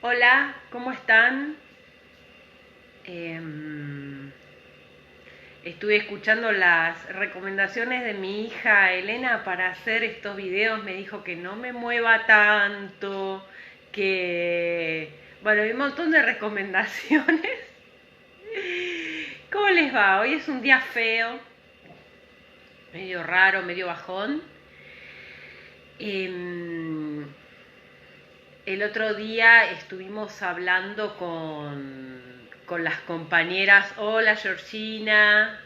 Hola, ¿cómo están? Em, Estuve escuchando las recomendaciones de mi hija Elena para hacer estos videos. Me dijo que no me mueva tanto, que... Bueno, hay un montón de recomendaciones. ¿Cómo les va? Hoy es un día feo, medio raro, medio bajón. Em, el otro día estuvimos hablando con las compañeras. Hola Georgina.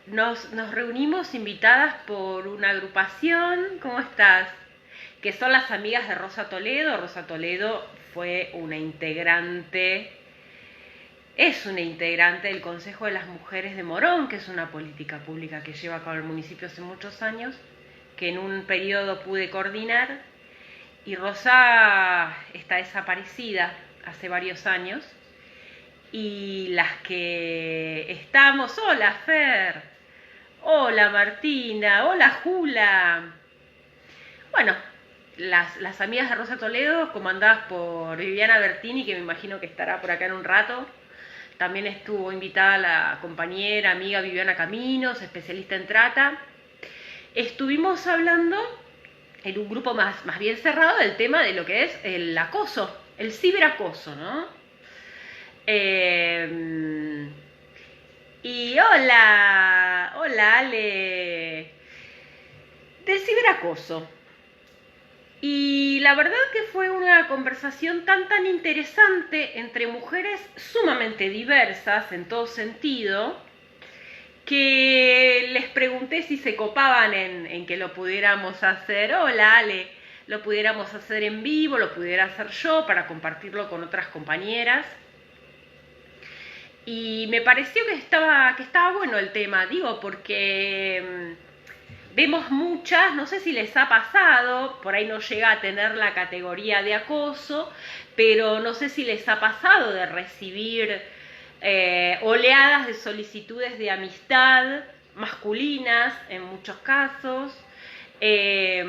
Nos reunimos invitadas por una agrupación. ¿Cómo estás? Que son las amigas de Rosa Toledo. Rosa Toledo fue una integrante, es una integrante del Consejo de las Mujeres de Morón, que es una política pública que lleva a cabo el municipio hace muchos años, que en un periodo pude coordinar. Y Rosa está desaparecida hace varios años. Y las que estamos, hola Fer, hola Martina, hola Jula. Bueno, las amigas de Rosa Toledo, comandadas por Viviana Bertini, que me imagino que estará por acá en un rato. También estuvo invitada la compañera, amiga Viviana Caminos, especialista en trata. Estuvimos hablando en un grupo más bien cerrado del tema de lo que es el acoso, el ciberacoso, ¿no? Eh, y hola Ale, del ciberacoso. Y la verdad que fue una conversación tan interesante entre mujeres sumamente diversas en todo sentido, que les pregunté si se copaban en que lo pudiéramos hacer. Hola Ale, lo pudiéramos hacer en vivo, lo pudiera hacer yo para compartirlo con otras compañeras. Y me pareció que estaba bueno el tema, digo, porque vemos muchas, no sé si les ha pasado, por ahí no llega a tener la categoría de acoso, pero no sé si les ha pasado de recibir oleadas de solicitudes de amistad masculinas en muchos casos, eh,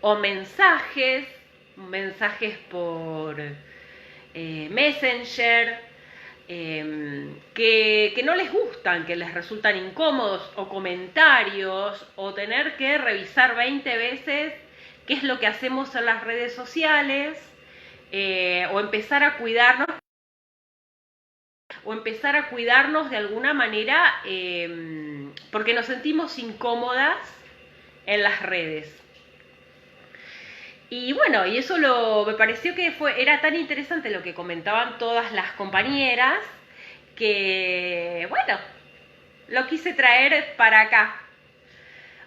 o mensajes por Messenger, que no les gustan, que les resultan incómodos, o comentarios, o tener que revisar 20 veces qué es lo que hacemos en las redes sociales, o empezar a cuidarnos, de alguna manera, porque nos sentimos incómodas en las redes. Y bueno, y eso me pareció que era tan interesante lo que comentaban todas las compañeras, que bueno, lo quise traer para acá.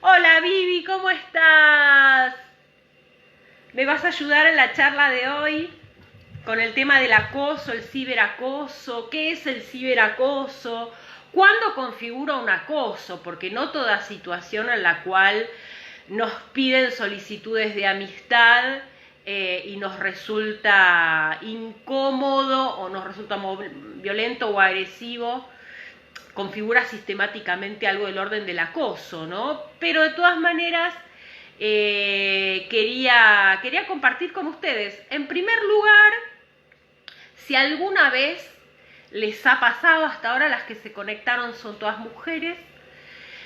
Hola Vivi, ¿cómo estás? ¿Me vas a ayudar en la charla de hoy con el tema del acoso, el ciberacoso? ¿Qué es el ciberacoso? ¿Cuándo configura un acoso? Porque no toda situación en la cual nos piden solicitudes de amistad y nos resulta incómodo o nos resulta violento o agresivo, configura sistemáticamente algo del orden del acoso, ¿no? Pero de todas maneras quería compartir con ustedes, en primer lugar, si alguna vez les ha pasado, hasta ahora las que se conectaron son todas mujeres,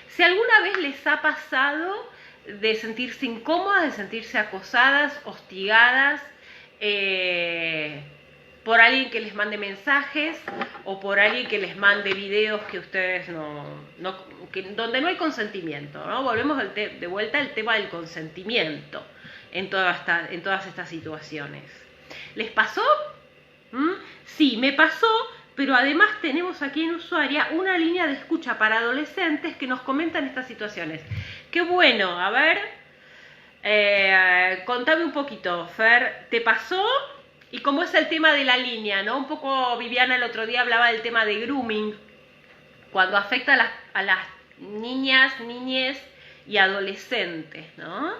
si alguna vez les ha pasado de sentirse incómodas, de sentirse acosadas, hostigadas, por alguien que les mande mensajes o por alguien que les mande videos que ustedes donde no hay consentimiento, ¿no? Volvemos de vuelta al tema del consentimiento en todas estas situaciones. ¿Les pasó? Sí, me pasó, pero además tenemos aquí en Ushuaia una línea de escucha para adolescentes que nos comentan estas situaciones. Qué bueno, a ver, contame un poquito, Fer, ¿te pasó? Y cómo es el tema de la línea, ¿no? Un poco Viviana el otro día hablaba del tema de grooming, cuando afecta a las niñas, niñes y adolescentes, ¿no?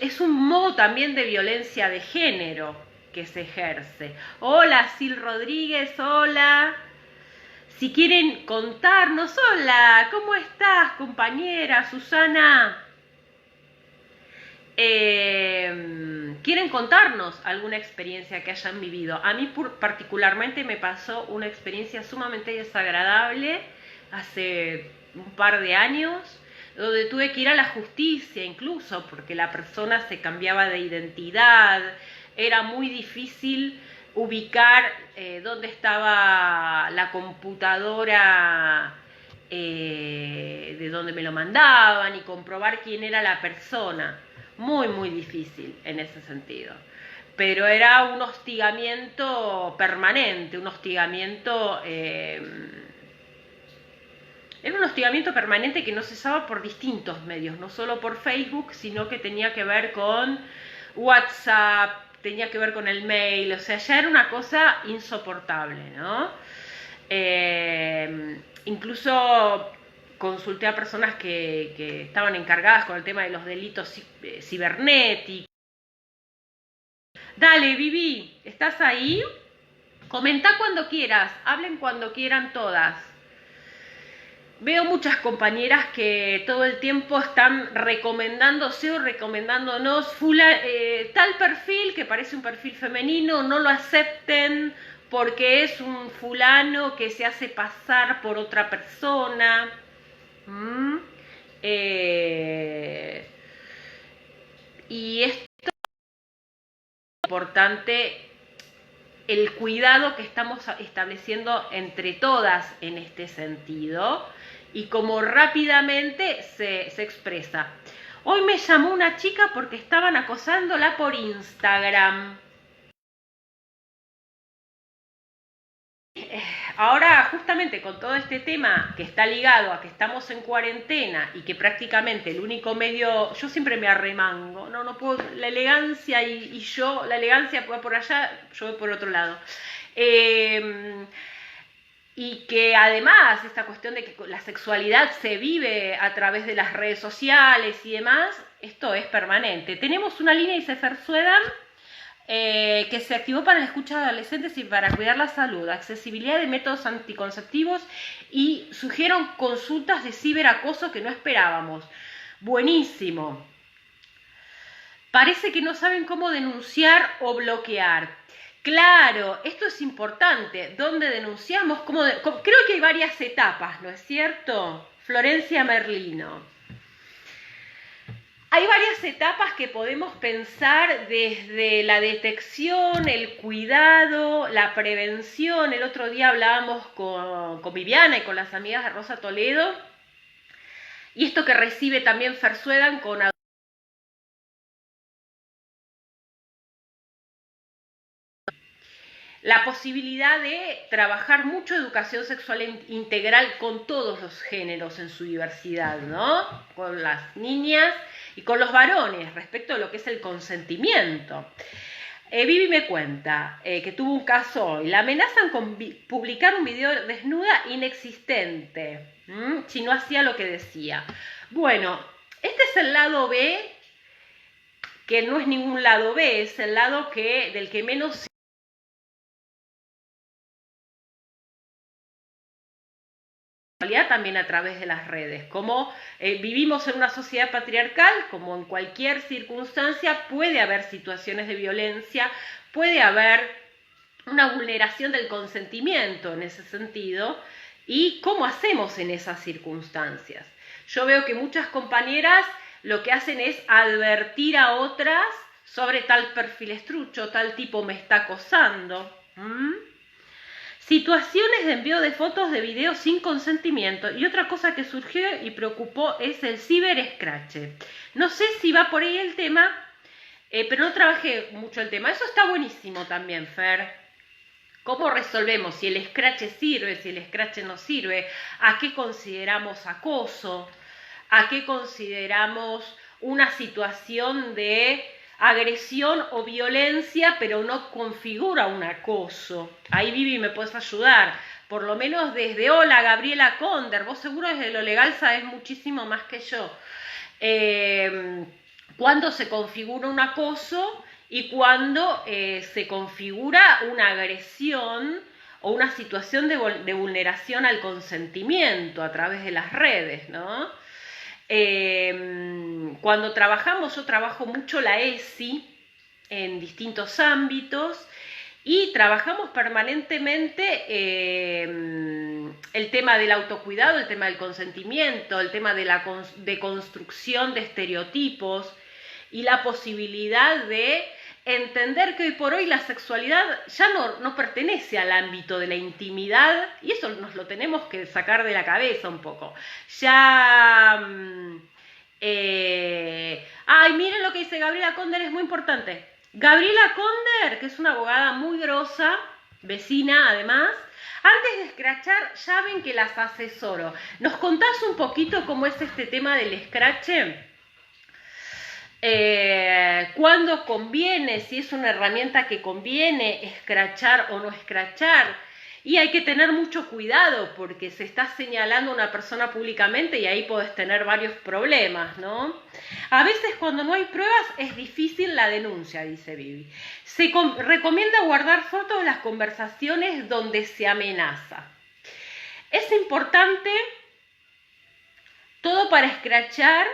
Es un modo también de violencia de género que se ejerce. Hola, Sil Rodríguez, hola. Si quieren contarnos, hola, ¿cómo estás, compañera Susana? quieren contarnos alguna experiencia que hayan vivido. A mí particularmente me pasó una experiencia sumamente desagradable hace un par de años, donde tuve que ir a la justicia incluso, porque la persona se cambiaba de identidad, era muy difícil ubicar dónde estaba la computadora de donde me lo mandaban y comprobar quién era la persona. Muy, muy difícil en ese sentido. Pero era un hostigamiento permanente, un hostigamiento... era un hostigamiento permanente que no cesaba por distintos medios, no solo por Facebook, sino que tenía que ver con WhatsApp, tenía que ver con el mail, o sea, ya era una cosa insoportable, ¿no? Incluso consulté a personas que estaban encargadas con el tema de los delitos cibernéticos. Dale, Vivi, ¿estás ahí? Comentá cuando quieras, hablen cuando quieran todas. Veo muchas compañeras que todo el tiempo están recomendándose o recomendándonos tal perfil que parece un perfil femenino, no lo acepten porque es un fulano que se hace pasar por otra persona. Y esto es importante, el cuidado que estamos estableciendo entre todas en este sentido y cómo rápidamente se expresa. Hoy me llamó una chica porque estaban acosándola por Instagram. Ahora, justamente con todo este tema que está ligado a que estamos en cuarentena y que prácticamente el único medio, yo siempre me arremango, no puedo, la elegancia y yo, la elegancia va por allá, yo voy por otro lado. Y que además esta cuestión de que la sexualidad se vive a través de las redes sociales y demás, esto es permanente. Tenemos una línea Isefer Suedan que se activó para la escucha de adolescentes y para cuidar la salud, accesibilidad de métodos anticonceptivos y surgieron consultas de ciberacoso que no esperábamos. Buenísimo. Parece que no saben cómo denunciar o bloquear. Claro, esto es importante. ¿Dónde denunciamos? Creo que hay varias etapas, ¿no es cierto? Florencia Merlino. Hay varias etapas que podemos pensar desde la detección, el cuidado, la prevención. El otro día hablábamos con Viviana y con las amigas de Rosa Toledo. Y esto que recibe también Fersuedan con la posibilidad de trabajar mucho educación sexual integral con todos los géneros en su diversidad, ¿no? Con las niñas y con los varones respecto a lo que es el consentimiento. Vivi me cuenta que tuvo un caso hoy. La amenazan con publicar un video desnuda inexistente, si no hacía lo que decía. Bueno, este es el lado B, que no es ningún lado B, es el lado del que menos también a través de las redes. Como vivimos en una sociedad patriarcal, como en cualquier circunstancia puede haber situaciones de violencia, puede haber una vulneración del consentimiento en ese sentido, y cómo hacemos en esas circunstancias. Yo veo que muchas compañeras lo que hacen es advertir a otras sobre tal perfil estrucho, tal tipo me está acosando. Situaciones de envío de fotos, de videos sin consentimiento. Y otra cosa que surgió y preocupó es el ciberescrache. No sé si va por ahí el tema, pero no trabajé mucho el tema. Eso está buenísimo también, Fer. ¿Cómo resolvemos? Si el escrache sirve, si el escrache no sirve. ¿A qué consideramos acoso? ¿A qué consideramos una situación de agresión o violencia, pero no configura un acoso? Ahí, Vivi, me puedes ayudar, por lo menos desde hola, Gabriela Conder, vos seguro desde lo legal sabés muchísimo más que yo. ¿Cuándo se configura un acoso y cuándo se configura una agresión o una situación de vulneración al consentimiento a través de las redes, ¿no? Cuando trabajamos, yo trabajo mucho la ESI en distintos ámbitos y trabajamos permanentemente el tema del autocuidado, el tema del consentimiento, el tema de la deconstrucción de estereotipos y la posibilidad de entender que hoy por hoy la sexualidad ya no pertenece al ámbito de la intimidad, y eso nos lo tenemos que sacar de la cabeza un poco. Ya... ay, miren lo que dice Gabriela Conder, es muy importante. Gabriela Conder, que es una abogada muy grosa, vecina además, antes de escrachar ya ven que las asesoro. ¿Nos contás un poquito cómo es este tema del escrache? Cuándo conviene, si es una herramienta que conviene escrachar o no escrachar. Y hay que tener mucho cuidado porque se está señalando a una persona públicamente y ahí podés tener varios problemas, ¿no? A veces cuando no hay pruebas es difícil la denuncia, dice Vivi. Se recomienda guardar fotos de las conversaciones donde se amenaza. Es importante todo para escrachar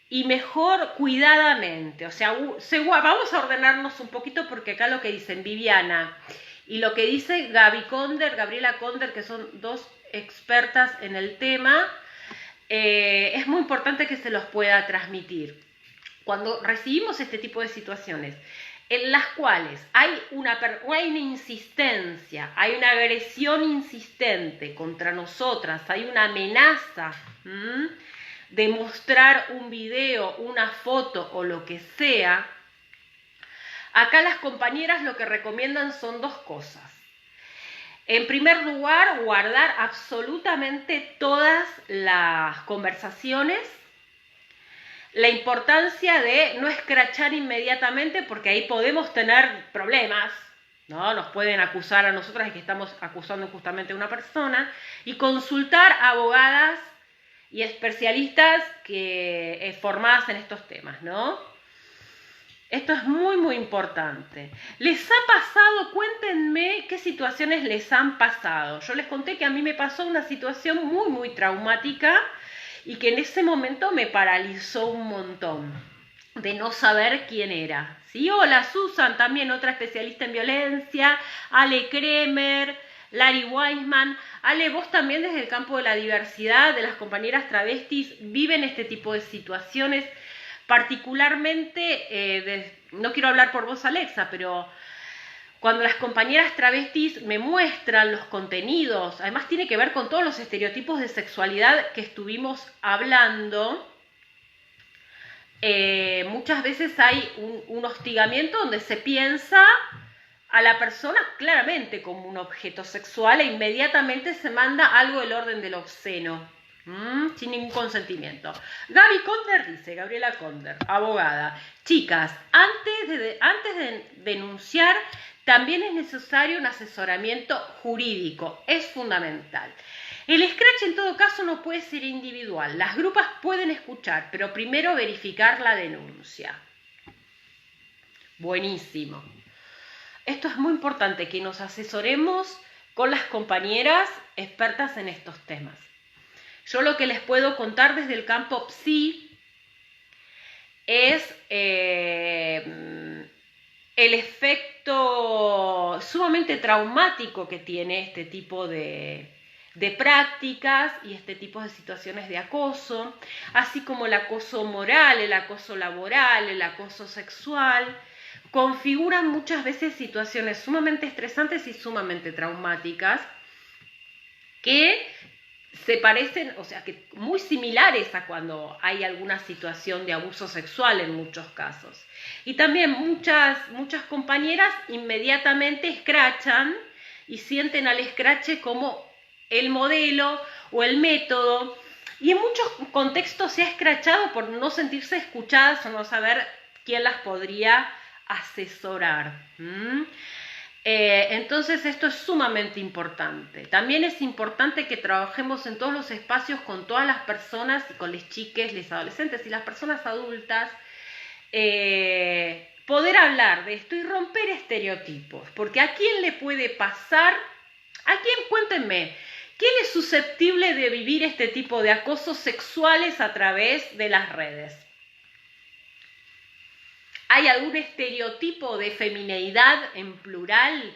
y mejor cuidadamente. O sea, vamos a ordenarnos un poquito porque acá lo que dicen Viviana y lo que dice Gabriela Conder, que son dos expertas en el tema, es muy importante que se los pueda transmitir. Cuando recibimos este tipo de situaciones en las cuales hay una insistencia, hay una agresión insistente contra nosotras, hay una amenaza de mostrar un video, una foto o lo que sea, acá las compañeras lo que recomiendan son dos cosas. En primer lugar, guardar absolutamente todas las conversaciones. La importancia de no escrachar inmediatamente porque ahí podemos tener problemas, ¿no? Nos pueden acusar a nosotras de que estamos acusando justamente a una persona. Y consultar a abogadas y especialistas formadas en estos temas, ¿no? Esto es muy, muy importante. ¿Les ha pasado? Cuéntenme qué situaciones les han pasado. Yo les conté que a mí me pasó una situación muy, muy traumática y que en ese momento me paralizó un montón de no saber quién era. ¿Sí? Hola, Susan, también otra especialista en violencia, Ale Kremer, Larry Weisman. Ale, vos también desde el campo de la diversidad, de las compañeras travestis, viven este tipo de situaciones. Particularmente, no quiero hablar por vos, Alexa, pero cuando las compañeras travestis me muestran los contenidos, además tiene que ver con todos los estereotipos de sexualidad que estuvimos hablando, muchas veces hay un hostigamiento donde se piensa a la persona claramente como un objeto sexual e inmediatamente se manda algo del orden del obsceno. Sin ningún consentimiento. Gabriela Conder, abogada. Chicas, antes de denunciar, también es necesario un asesoramiento jurídico. Es fundamental. El scratch en todo caso no puede ser individual. Las grupos pueden escuchar, pero primero verificar la denuncia. Buenísimo. Esto es muy importante, que nos asesoremos con las compañeras expertas en estos temas. Yo lo que les puedo contar desde el campo psi es el efecto sumamente traumático que tiene este tipo de prácticas y este tipo de situaciones de acoso, así como el acoso moral, el acoso laboral, el acoso sexual, configuran muchas veces situaciones sumamente estresantes y sumamente traumáticas que se parecen, o sea, que muy similares a cuando hay alguna situación de abuso sexual en muchos casos. Y también muchas compañeras inmediatamente escrachan y sienten al escrache como el modelo o el método. Y en muchos contextos se ha escrachado por no sentirse escuchadas o no saber quién las podría asesorar. Entonces esto es sumamente importante. También es importante que trabajemos en todos los espacios con todas las personas, y con los chiques, los adolescentes y las personas adultas, poder hablar de esto y romper estereotipos, porque ¿a quién le puede pasar? ¿A quién? Cuéntenme, ¿quién es susceptible de vivir este tipo de acosos sexuales a través de las redes? ¿Hay algún estereotipo de femineidad en plural?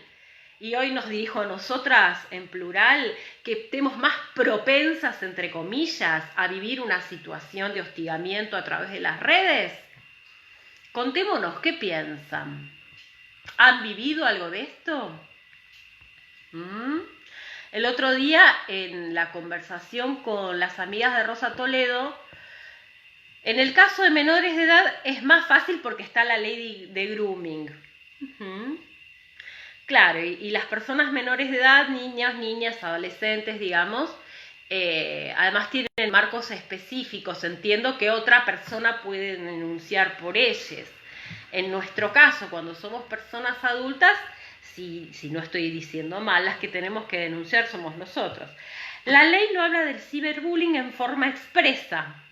Y hoy nos dirijo a nosotras en plural, que estemos más propensas, entre comillas, a vivir una situación de hostigamiento a través de las redes. Contémonos, ¿qué piensan? ¿Han vivido algo de esto? El otro día, en la conversación con las amigas de Rosa Toledo, en el caso de menores de edad es más fácil porque está la ley de grooming. Claro, y las personas menores de edad, niñas, adolescentes, digamos, además tienen marcos específicos. Entiendo que otra persona puede denunciar por ellos. En nuestro caso, cuando somos personas adultas, si no estoy diciendo mal, las que tenemos que denunciar somos nosotros. La ley no habla del ciberbullying en forma expresa.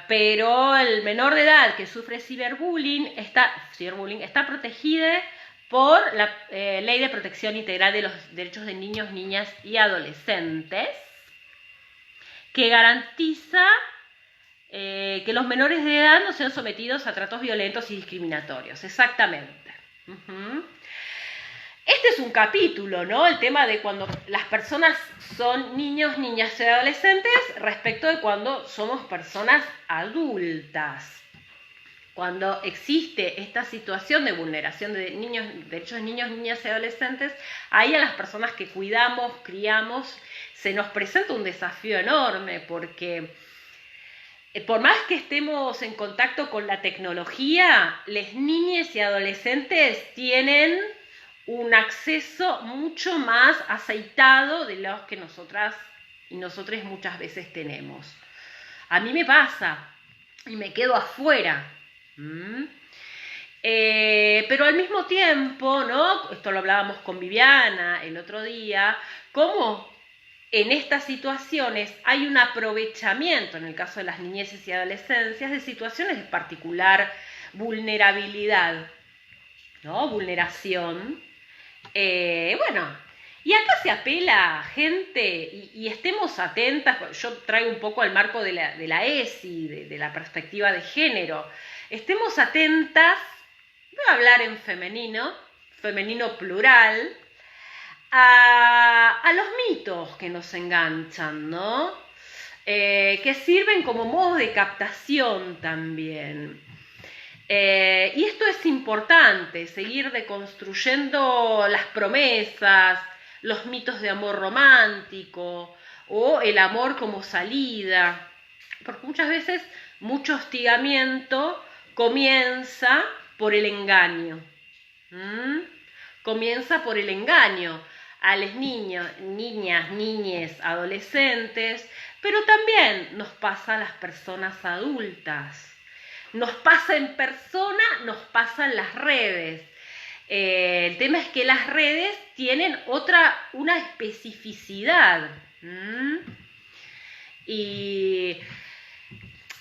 Pero el menor de edad que sufre ciberbullying está protegida por la Ley de Protección Integral de los Derechos de Niños, Niñas y Adolescentes, que garantiza que los menores de edad no sean sometidos a tratos violentos y discriminatorios. Exactamente. Este es un capítulo, ¿no? El tema de cuando las personas son niños, niñas y adolescentes respecto de cuando somos personas adultas. Cuando existe esta situación de vulneración de derechos de niños, niñas y adolescentes, ahí a las personas que cuidamos, criamos, se nos presenta un desafío enorme porque por más que estemos en contacto con la tecnología, las niñas y adolescentes tienen un acceso mucho más aceitado de los que nosotras y nosotros muchas veces tenemos. A mí me pasa y me quedo afuera. Pero al mismo tiempo, ¿no? Esto lo hablábamos con Viviana el otro día, cómo en estas situaciones hay un aprovechamiento, en el caso de las niñeces y adolescencias, de situaciones de particular vulnerabilidad, ¿no? Vulneración. Y acá se apela a gente y estemos atentas. Yo traigo un poco al marco de la ESI, de la perspectiva de género. Estemos atentas, voy a hablar en femenino plural, a los mitos que nos enganchan, ¿no? Que sirven como modos de captación también. Y esto es importante, seguir deconstruyendo las promesas, los mitos de amor romántico o el amor como salida, porque muchas veces mucho hostigamiento comienza por el engaño. Comienza por el engaño a los niños, niñas, niñes, adolescentes, pero también nos pasa a las personas adultas. Nos pasa en persona, nos pasa en las redes. El tema es que las redes tienen una especificidad. Y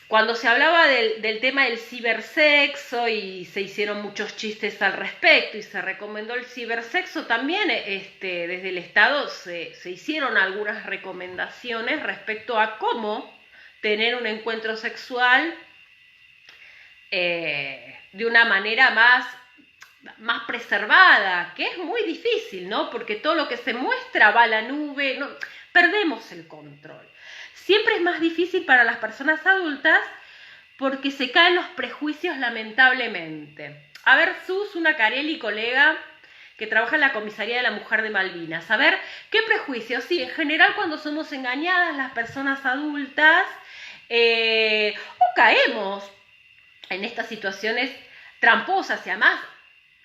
cuando se hablaba del tema del cibersexo y se hicieron muchos chistes al respecto y se recomendó el cibersexo, también desde el Estado se hicieron algunas recomendaciones respecto a cómo tener un encuentro sexual de una manera más preservada, que es muy difícil, ¿no? Porque todo lo que se muestra va a la nube, no, perdemos el control. Siempre es más difícil para las personas adultas porque se caen los prejuicios lamentablemente. A ver, Sus, una Carelli, colega que trabaja en la Comisaría de la Mujer de Malvinas. A ver, ¿qué prejuicios? Sí, en general cuando somos engañadas las personas adultas o caemos en estas situaciones tramposas y además,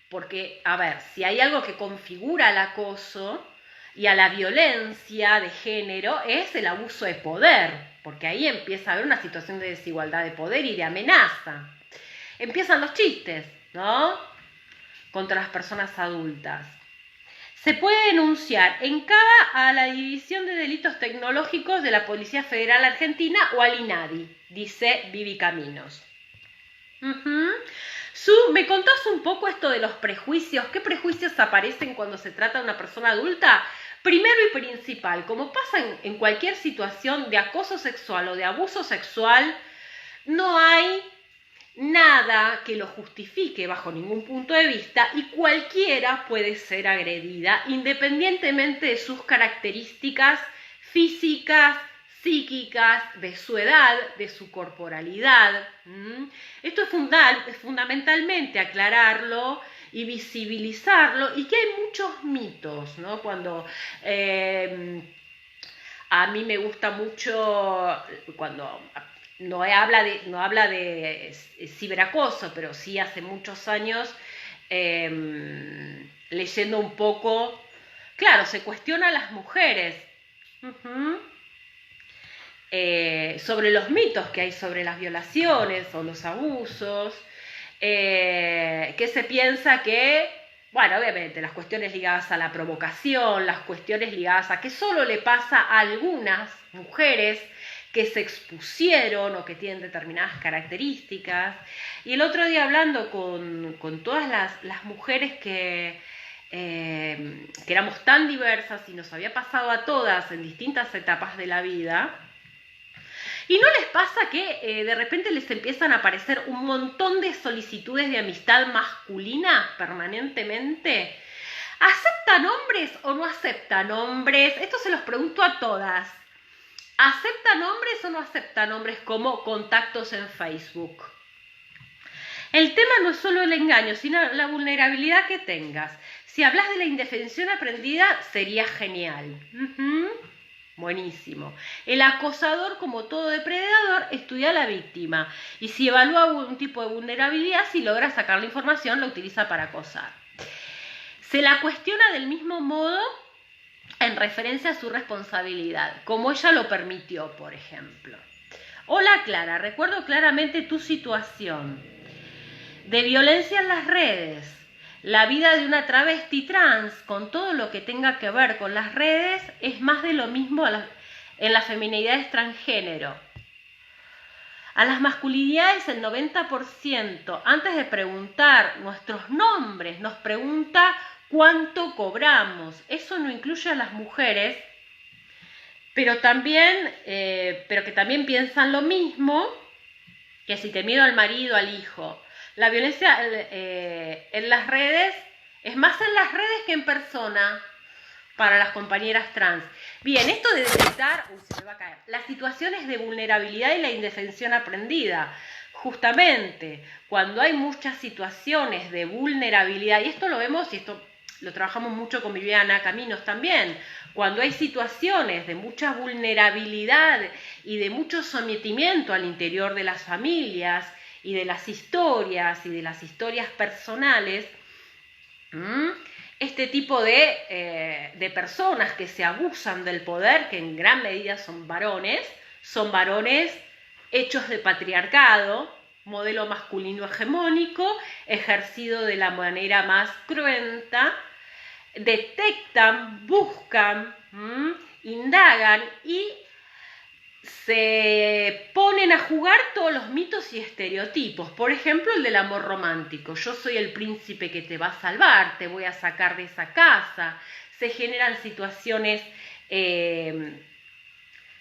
porque, a ver, si hay algo que configura el acoso y a la violencia de género es el abuso de poder, porque ahí empieza a haber una situación de desigualdad de poder y de amenaza. Empiezan los chistes, ¿no? Contra las personas adultas. Se puede denunciar en CABA a la División de Delitos Tecnológicos de la Policía Federal Argentina o al INADI, dice Vivi Caminos. Su, ¿me contás un poco esto de los prejuicios? ¿Qué prejuicios aparecen cuando se trata de una persona adulta? Primero y principal, como pasa en cualquier situación de acoso sexual o de abuso sexual, no hay nada que lo justifique bajo ningún punto de vista y cualquiera puede ser agredida independientemente de sus características físicas, psíquicas, de su edad, de su corporalidad. Esto es fundamentalmente aclararlo y visibilizarlo, y que hay muchos mitos, ¿no? Cuando a mí me gusta mucho cuando no habla de ciberacoso, pero sí hace muchos años leyendo un poco, claro, se cuestiona a las mujeres. Sobre los mitos que hay sobre las violaciones o los abusos, que se piensa que, bueno, obviamente las cuestiones ligadas a la provocación, las cuestiones ligadas a que solo le pasa a algunas mujeres que se expusieron o que tienen determinadas características. Y el otro día hablando con todas las mujeres que éramos tan diversas y nos había pasado a todas en distintas etapas de la vida, ¿y no les pasa que de repente les empiezan a aparecer un montón de solicitudes de amistad masculina permanentemente? ¿Aceptan hombres o no aceptan hombres? Esto se los pregunto a todas. ¿Aceptan hombres o no aceptan hombres como contactos en Facebook? El tema no es solo el engaño, sino la vulnerabilidad que tengas. Si hablas de la indefensión aprendida, sería genial. Buenísimo. El acosador, como todo depredador, estudia a la víctima. Y si evalúa un tipo de vulnerabilidad, si logra sacar la información, la utiliza para acosar. Se la cuestiona del mismo modo en referencia a su responsabilidad, como ella lo permitió, por ejemplo. Hola Clara, recuerdo claramente tu situación de violencia en las redes. La vida de una travesti trans, con todo lo que tenga que ver con las redes, es más de lo mismo en las feminidades transgénero. A las masculinidades el 90%, antes de preguntar nuestros nombres, nos pregunta cuánto cobramos. Eso no incluye a las mujeres, pero que también piensan lo mismo, que si te miedo al marido, al hijo. La violencia en las redes es más en las redes que en persona para las compañeras trans. Bien, esto de detectar, se me va a caer, las situaciones de vulnerabilidad y la indefensión aprendida. Justamente, cuando hay muchas situaciones de vulnerabilidad, y esto lo vemos, y esto lo trabajamos mucho con Viviana Caminos también, cuando hay situaciones de mucha vulnerabilidad y de mucho sometimiento al interior de las familias, y de las historias personales, este tipo de personas que se abusan del poder, que en gran medida son varones hechos de patriarcado, modelo masculino hegemónico, ejercido de la manera más cruenta, detectan, buscan, indagan y se ponen a jugar todos los mitos y estereotipos. Por ejemplo, el del amor romántico. Yo soy el príncipe que te va a salvar, te voy a sacar de esa casa. Se generan situaciones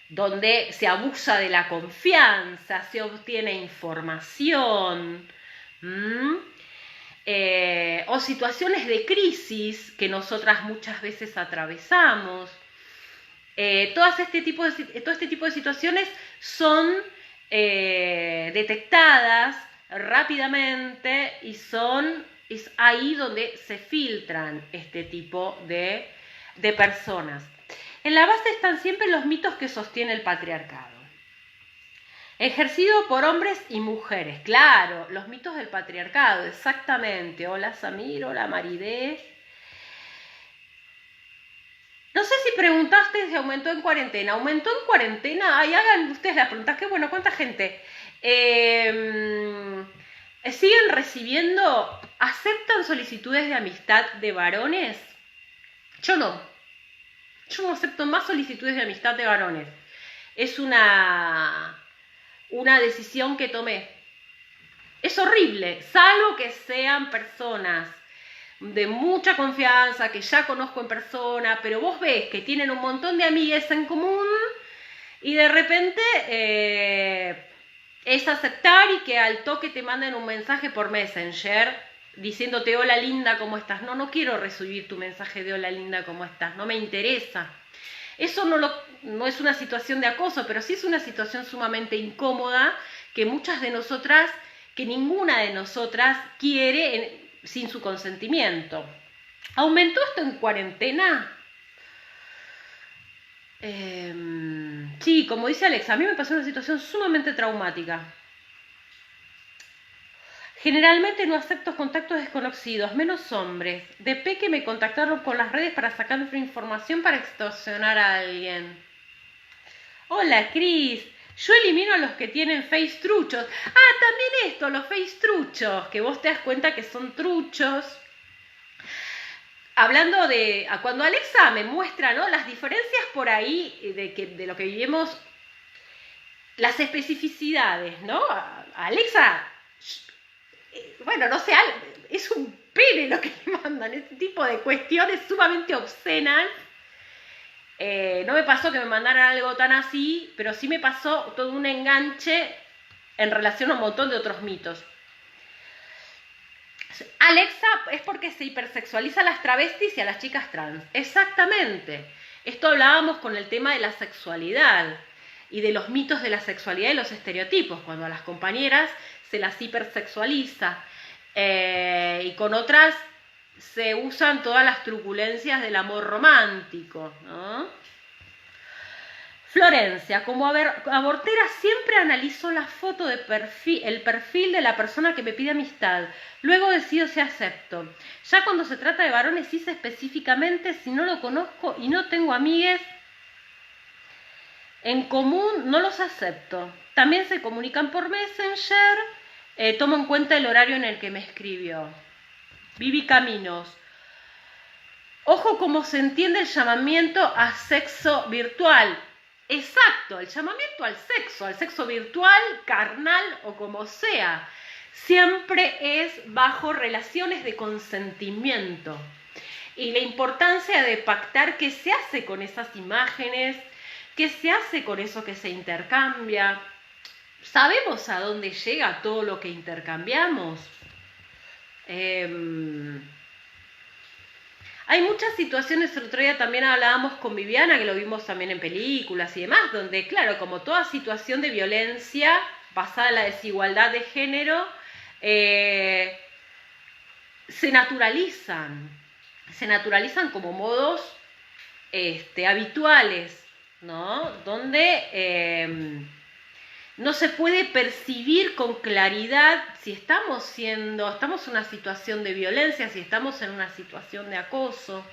donde se abusa de la confianza, se obtiene información, o situaciones de crisis que nosotras muchas veces atravesamos. Todo este tipo de situaciones son detectadas rápidamente y es ahí donde se filtran este tipo de personas. En la base están siempre los mitos que sostiene el patriarcado, ejercido por hombres y mujeres. Claro, los mitos del patriarcado, exactamente. Hola Samir, hola Maridé. No sé si preguntaste si aumentó en cuarentena. ¿Aumentó en cuarentena? Ahí hagan ustedes las preguntas. Qué bueno, ¿cuánta gente? ¿Siguen recibiendo? ¿Aceptan solicitudes de amistad de varones? Yo no. Yo no acepto más solicitudes de amistad de varones. Es una decisión que tomé. Es horrible, salvo que sean personas de mucha confianza, que ya conozco en persona, pero vos ves que tienen un montón de amigues en común y de repente es aceptar y que al toque te manden un mensaje por Messenger diciéndote hola linda, ¿cómo estás? No, no quiero recibir tu mensaje de hola linda, ¿cómo estás? No me interesa. Eso no es una situación de acoso, pero sí es una situación sumamente incómoda que muchas de nosotras, que ninguna de nosotras quiere sin su consentimiento. ¿Aumentó esto en cuarentena? Sí, como dice Alex, a mí me pasó una situación sumamente traumática. Generalmente no acepto contactos desconocidos, menos hombres. De peque me contactaron por las redes para sacar información para extorsionar a alguien. Hola, Cris. Yo elimino a los que tienen face truchos. Ah, también esto, los face truchos, que vos te das cuenta que son truchos. Hablando de, cuando Alexa me muestra, ¿no?, las diferencias por ahí de lo que vivimos, las especificidades, ¿no? Alexa, bueno, no sé, es un pene lo que le mandan, ese tipo de cuestiones sumamente obscenas. No me pasó que me mandaran algo tan así, pero sí me pasó todo un enganche en relación a un montón de otros mitos. Alexa es porque se hipersexualiza a las travestis y a las chicas trans. Exactamente. Esto hablábamos con el tema de la sexualidad y de los mitos de la sexualidad y los estereotipos, cuando a las compañeras se las hipersexualiza y con otras se usan todas las truculencias del amor romántico, ¿no? Florencia, como abortera siempre analizo la foto de perfil, el perfil de la persona que me pide amistad. Luego decido si acepto. Ya cuando se trata de varones sí sé específicamente si no lo conozco y no tengo amigues en común, no los acepto. También se comunican por Messenger. Tomo en cuenta el horario en el que me escribió. Vivi Caminos. Ojo cómo se entiende el llamamiento a sexo virtual. Exacto, el llamamiento al sexo virtual, carnal o como sea, siempre es bajo relaciones de consentimiento. Y la importancia de pactar qué se hace con esas imágenes, qué se hace con eso que se intercambia. ¿Sabemos a dónde llega todo lo que intercambiamos? Hay muchas situaciones, el otro día también hablábamos con Viviana, que lo vimos también en películas y demás, donde, claro, como toda situación de violencia basada en la desigualdad de género, se naturalizan como modos habituales, ¿no? Donde no se puede percibir con claridad si estamos en una situación de violencia, si estamos en una situación de acoso.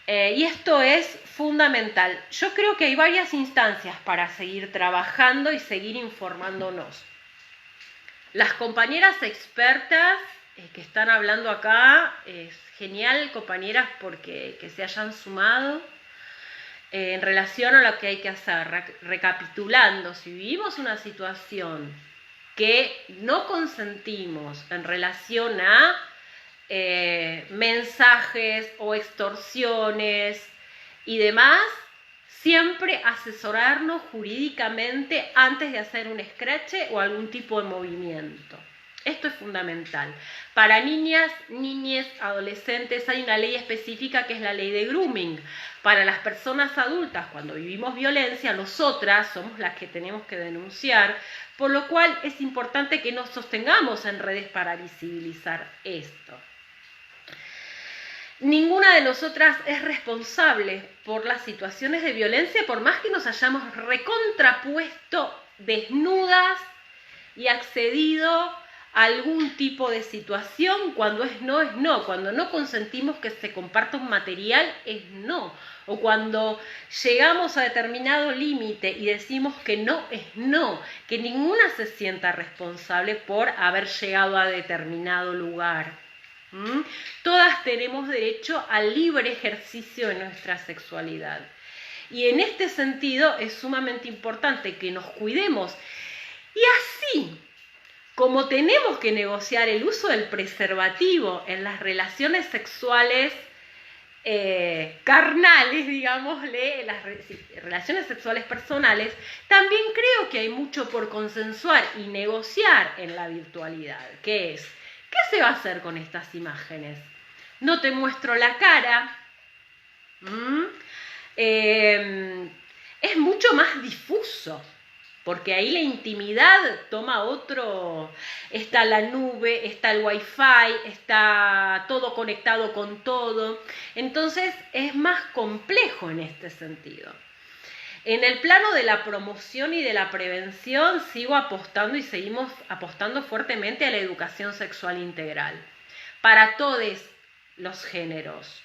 Y esto es fundamental. Yo creo que hay varias instancias para seguir trabajando y seguir informándonos. Las compañeras expertas que están hablando acá, es genial, compañeras, porque que se hayan sumado. En relación a lo que hay que hacer, recapitulando, si vivimos una situación que no consentimos en relación a mensajes o extorsiones y demás, siempre asesorarnos jurídicamente antes de hacer un escrache o algún tipo de movimiento. Esto es fundamental. Para niñas, niñes, adolescentes hay una ley específica que es la ley de grooming. Para las personas adultas, cuando vivimos violencia, nosotras somos las que tenemos que denunciar, por lo cual es importante que nos sostengamos en redes para visibilizar esto. Ninguna de nosotras es responsable por las situaciones de violencia, por más que nos hayamos recontrapuesto desnudas y accedido algún tipo de situación. Cuando es no, cuando no consentimos que se comparta un material es no, o cuando llegamos a determinado límite y decimos que no es no, que ninguna se sienta responsable por haber llegado a determinado lugar. Todas tenemos derecho al libre ejercicio de nuestra sexualidad y en este sentido es sumamente importante que nos cuidemos y así como tenemos que negociar el uso del preservativo en las relaciones sexuales carnales, digámosle, las relaciones sexuales personales, también creo que hay mucho por consensuar y negociar en la virtualidad, que es, ¿qué se va a hacer con estas imágenes? No te muestro la cara. Es mucho más difuso, porque ahí la intimidad toma otro, está la nube, está el wifi, está todo conectado con todo, entonces es más complejo en este sentido. En el plano de la promoción y de la prevención sigo apostando y seguimos apostando fuertemente a la educación sexual integral, para todos los géneros.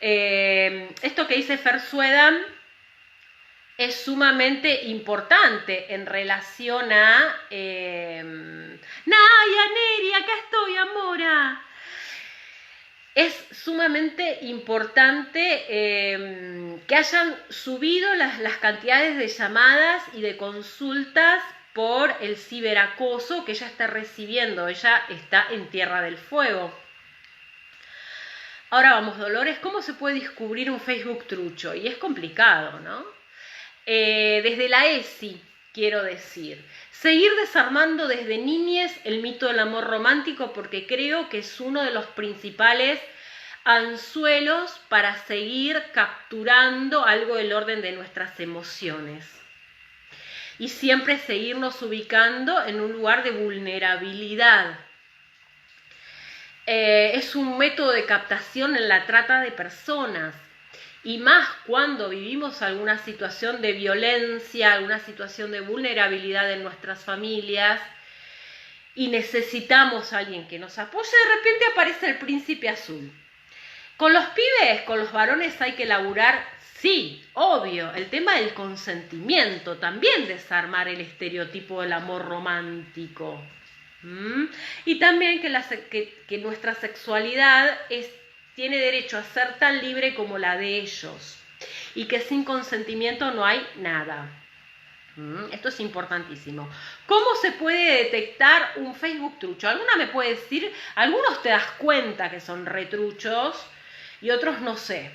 Esto que dice Fer Suedan es sumamente importante en relación a... Naya, Neri, acá estoy, amora. Es sumamente importante que hayan subido las cantidades de llamadas y de consultas por el ciberacoso que ella está recibiendo. Ella está en Tierra del Fuego. Ahora vamos, Dolores, ¿cómo se puede descubrir un Facebook trucho? Y es complicado, ¿no? Desde la ESI, quiero decir, seguir desarmando desde niñez el mito del amor romántico, porque creo que es uno de los principales anzuelos para seguir capturando algo del orden de nuestras emociones. Y siempre seguirnos ubicando en un lugar de vulnerabilidad. Es un método de captación en la trata de personas. Y más cuando vivimos alguna situación de violencia, alguna situación de vulnerabilidad en nuestras familias y necesitamos a alguien que nos apoye, de repente aparece el príncipe azul. Con los pibes, con los varones hay que laburar, sí, obvio, el tema del consentimiento, también desarmar el estereotipo del amor romántico. Y también que nuestra sexualidad tiene derecho a ser tan libre como la de ellos y que sin consentimiento no hay nada. Esto es importantísimo. ¿Cómo se puede detectar un Facebook trucho? ¿Alguna me puede decir? Algunos te das cuenta que son retruchos y otros no sé.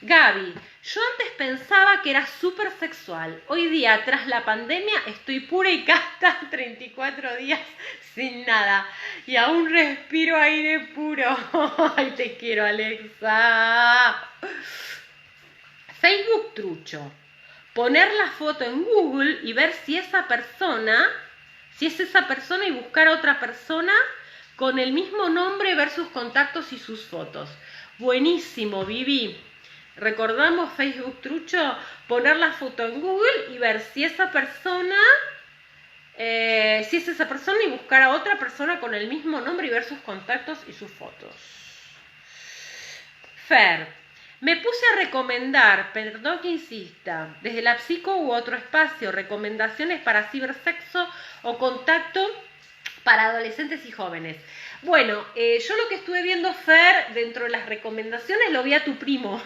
Gaby, yo antes pensaba que era súper sexual. Hoy día, tras la pandemia, estoy pura y casta 34 días sin nada. Y aún respiro aire puro. Ay, te quiero, Alexa. Facebook trucho. Poner la foto en Google y ver si es esa persona y buscar a otra persona con el mismo nombre, ver sus contactos y sus fotos. Buenísimo, Vivi. Recordamos Facebook trucho, poner la foto en Google y ver si es esa persona y buscar a otra persona con el mismo nombre y ver sus contactos y sus fotos. Fer, me puse a recomendar, perdón que insista, desde la psico u otro espacio, recomendaciones para cibersexo o contacto para adolescentes y jóvenes. Bueno, yo lo que estuve viendo, Fer, dentro de las recomendaciones, lo vi a tu primo.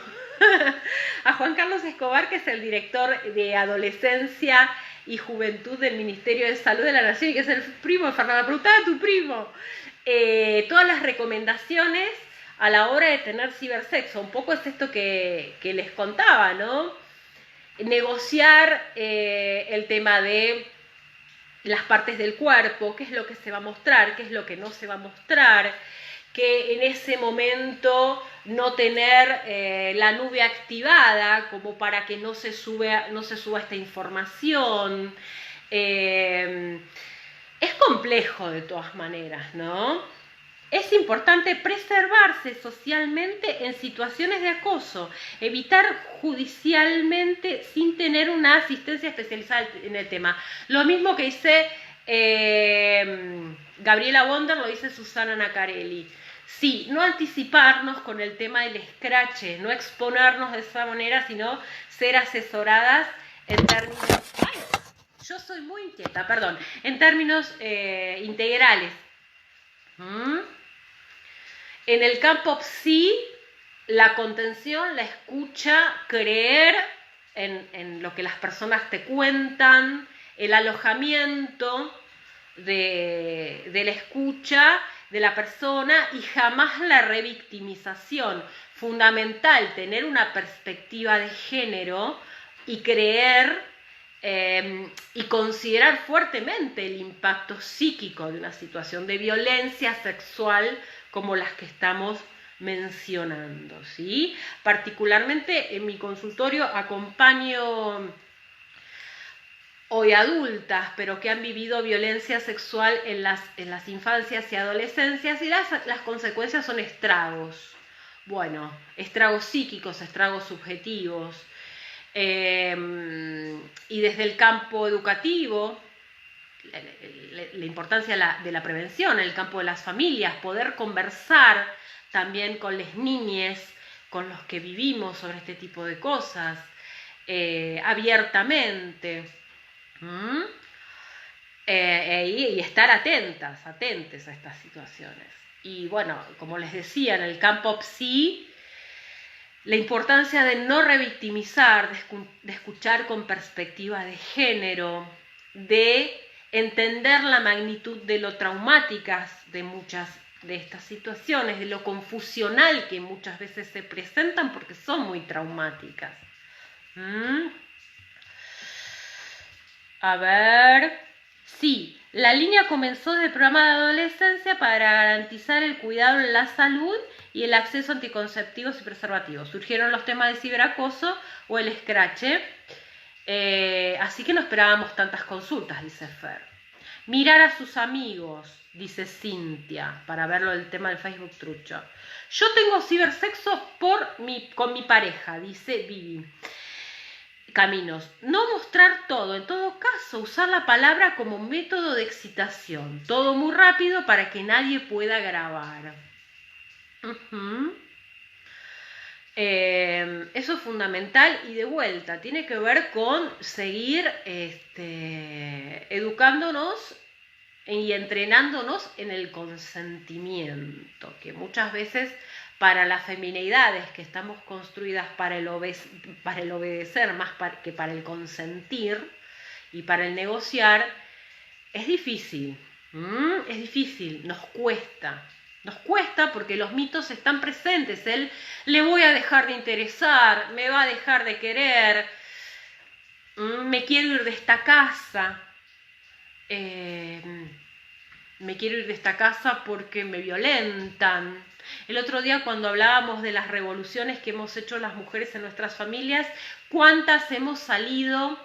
A Juan Carlos Escobar, que es el director de Adolescencia y Juventud del Ministerio de Salud de la Nación y que es el primo de Fernanda. Preguntaba a tu primo. Todas las recomendaciones a la hora de tener cibersexo, un poco es esto que les contaba, ¿no? Negociar el tema de las partes del cuerpo, qué es lo que se va a mostrar, qué es lo que no se va a mostrar, que en ese momento no tener la nube activada como para que no se suba esta información. Es complejo de todas maneras, ¿no? Es importante preservarse socialmente en situaciones de acoso, evitar judicialmente sin tener una asistencia especializada en el tema. Lo mismo que dice Gabriela Bonder, lo dice Susana Nacarelli. Sí, no anticiparnos con el tema del escrache, no exponernos de esa manera, sino ser asesoradas en términos... ¡Ay! Yo soy muy inquieta, perdón. En términos integrales. En el campo psi, la contención, la escucha, creer en lo que las personas te cuentan, el alojamiento de la escucha de la persona y jamás la revictimización. Fundamental tener una perspectiva de género y creer y considerar fuertemente el impacto psíquico de una situación de violencia sexual como las que estamos mencionando, ¿sí? Particularmente en mi consultorio acompaño hoy adultas, pero que han vivido violencia sexual en las infancias y adolescencias, y las consecuencias son estragos. Bueno, estragos psíquicos, estragos subjetivos. Y desde el campo educativo, la importancia de la prevención, en el campo de las familias, poder conversar también con las niñas, con los que vivimos sobre este tipo de cosas, abiertamente. Y estar atentas a estas situaciones. Y bueno, como les decía, en el campo psi, la importancia de no revictimizar, de escuchar con perspectiva de género, de entender la magnitud de lo traumáticas de muchas de estas situaciones, de lo confusional que muchas veces se presentan porque son muy traumáticas. A ver, sí, la línea comenzó desde el programa de adolescencia para garantizar el cuidado en la salud y el acceso a anticonceptivos y preservativos. Surgieron los temas de ciberacoso o el escrache, así que no esperábamos tantas consultas, dice Fer. Mirar a sus amigos, dice Cintia, para verlo del tema del Facebook trucho. Yo tengo cibersexo con mi pareja, dice Vivi. Caminos. No mostrar todo, en todo caso, usar la palabra como método de excitación. Todo muy rápido para que nadie pueda grabar. Eso es fundamental y de vuelta, tiene que ver con seguir educándonos y entrenándonos en el consentimiento, que muchas veces para las femineidades que estamos construidas para el obedecer más que para el consentir y para el negociar, es difícil, nos cuesta porque los mitos están presentes. Él le voy a dejar de interesar, me va a dejar de querer, me quiero ir de esta casa, porque me violentan. El otro día cuando hablábamos de las revoluciones que hemos hecho las mujeres en nuestras familias, ¿cuántas hemos salido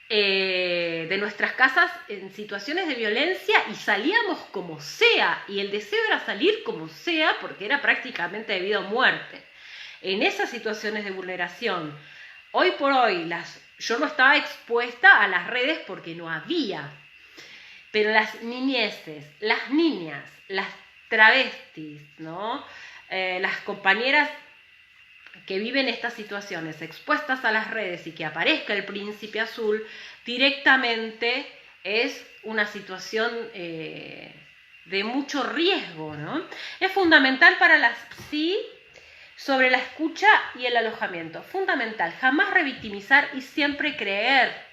de nuestras casas en situaciones de violencia y salíamos como sea? Y el deseo era salir como sea porque era prácticamente de vida o muerte. En esas situaciones de vulneración, hoy por hoy, yo no estaba expuesta a las redes porque no había. Pero las niñeces, las niñas, las travestis, ¿no? Las compañeras que viven estas situaciones expuestas a las redes y que aparezca el príncipe azul, directamente es una situación de mucho riesgo, ¿no? Es fundamental para las psi sobre la escucha y el alojamiento. Fundamental, jamás revictimizar y siempre creer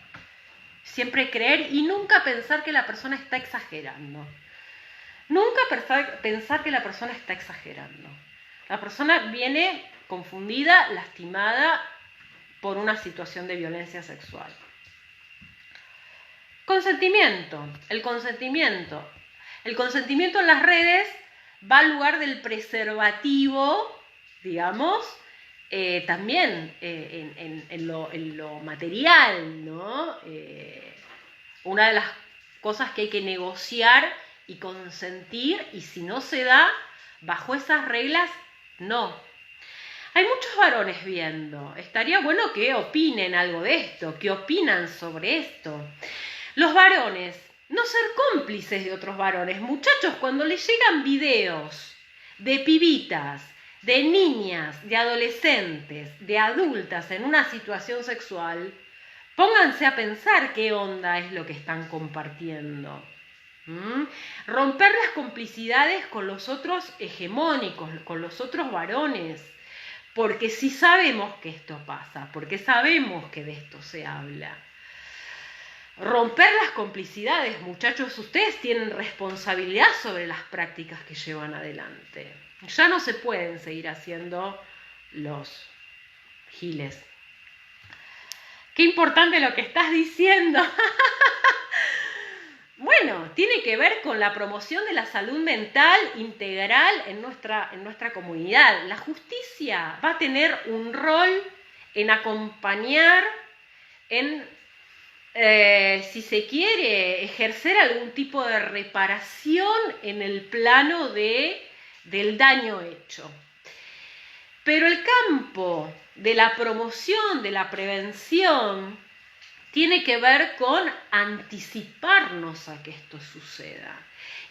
y nunca pensar que la persona está exagerando. Nunca pensar que la persona está exagerando. La persona viene confundida, lastimada por una situación de violencia sexual. Consentimiento. El consentimiento en las redes va al lugar del preservativo, digamos, también en lo material, ¿no? Una de las cosas que hay que negociar y consentir, y si no se da, bajo esas reglas, no. Hay muchos varones viendo. Estaría bueno que opinen algo de esto, que opinan sobre esto. Los varones, no ser cómplices de otros varones. Muchachos, cuando les llegan videos de pibitas, de niñas, de adolescentes, de adultas en una situación sexual, pónganse a pensar qué onda es lo que están compartiendo. Romper las complicidades con los otros hegemónicos, con los otros varones, porque sí sabemos que esto pasa, porque sabemos que de esto se habla. Romper las complicidades, muchachos, ustedes tienen responsabilidad sobre las prácticas que llevan adelante. Ya no se pueden seguir haciendo los giles. Qué importante lo que estás diciendo. Bueno, tiene que ver con la promoción de la salud mental integral en nuestra comunidad. La justicia va a tener un rol en acompañar, en, si se quiere, ejercer algún tipo de reparación en el plano del daño hecho. Pero el campo de la promoción, de la prevención, tiene que ver con anticiparnos a que esto suceda.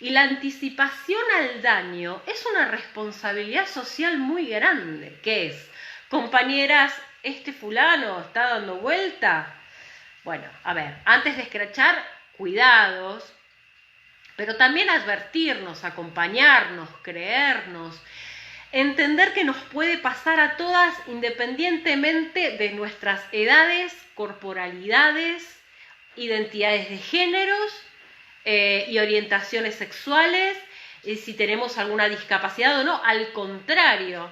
Y la anticipación al daño es una responsabilidad social muy grande. ¿Qué es? Compañeras, este fulano está dando vuelta. Bueno, a ver, antes de escrachar, cuidados, pero también advertirnos, acompañarnos, creernos, entender que nos puede pasar a todas independientemente de nuestras edades, corporalidades, identidades de géneros y orientaciones sexuales, si tenemos alguna discapacidad o no, al contrario.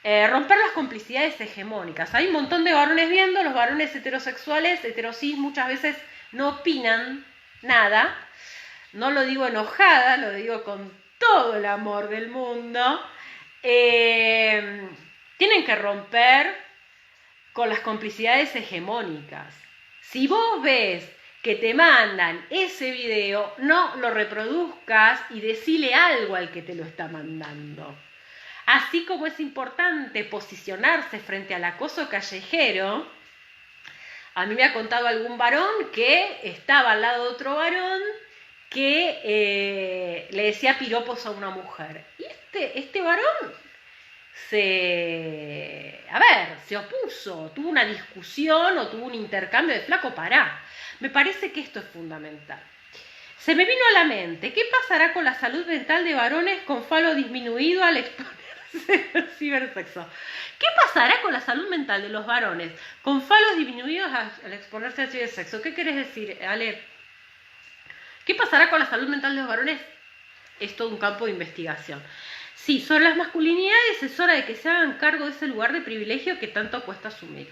Romper las complicidades hegemónicas. Hay un montón de varones viendo, los varones heterosexuales, heterosis, muchas veces no opinan nada. No lo digo enojada, lo digo con todo el amor del mundo. Tienen que romper con las complicidades hegemónicas. Si vos ves que te mandan ese video, no lo reproduzcas y decile algo al que te lo está mandando. Así como es importante posicionarse frente al acoso callejero, a mí me ha contado algún varón que estaba al lado de otro varón que le decía piropos a una mujer. Y este varón se opuso, tuvo una discusión o tuvo un intercambio de flaco, pará. Me parece que esto es fundamental. Se me vino a la mente, ¿qué pasará con la salud mental de varones con falo disminuido al exponerse al cibersexo? ¿Qué pasará con la salud mental de los varones con falos disminuidos al exponerse al cibersexo? ¿Qué querés decir, Ale? ¿Qué pasará con la salud mental de los varones? Es todo un campo de investigación. Sí, sobre las masculinidades es hora de que se hagan cargo de ese lugar de privilegio que tanto cuesta asumir.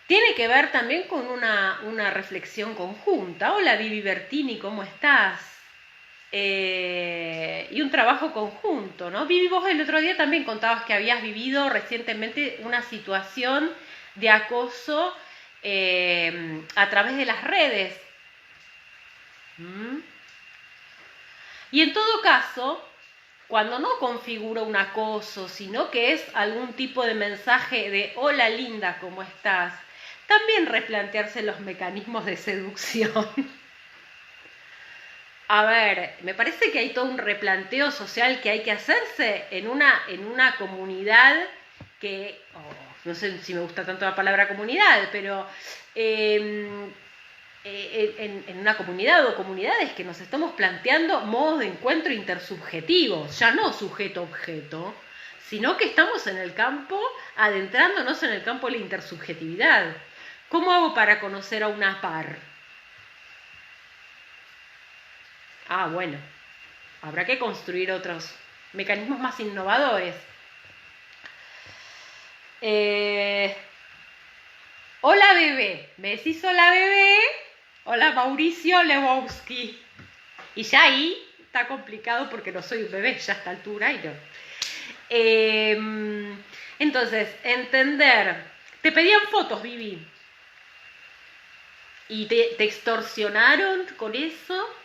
Tiene que ver también con una reflexión conjunta. Hola Vivi Bertini, ¿cómo estás? Y un trabajo conjunto, ¿no? Vivi, vos el otro día también contabas que habías vivido recientemente una situación de acoso a través de las redes. Y en todo caso, cuando no configura un acoso, sino que es algún tipo de mensaje de hola linda, ¿cómo estás? También replantearse los mecanismos de seducción. A ver, me parece que hay todo un replanteo social que hay que hacerse en una comunidad que, no sé si me gusta tanto la palabra comunidad, pero en una comunidad o comunidades que nos estamos planteando modos de encuentro intersubjetivos, ya no sujeto-objeto, sino que estamos en el campo, adentrándonos en el campo de la intersubjetividad. ¿Cómo hago para conocer a una par? Bueno, habrá que construir otros mecanismos más innovadores. Hola bebé, ¿me decís hola bebé? Hola Mauricio Lewowski. Y ya ahí está complicado porque no soy un bebé ya a esta altura y no. Entonces, entender. Te pedían fotos, Vivi. ¿Y te extorsionaron con eso?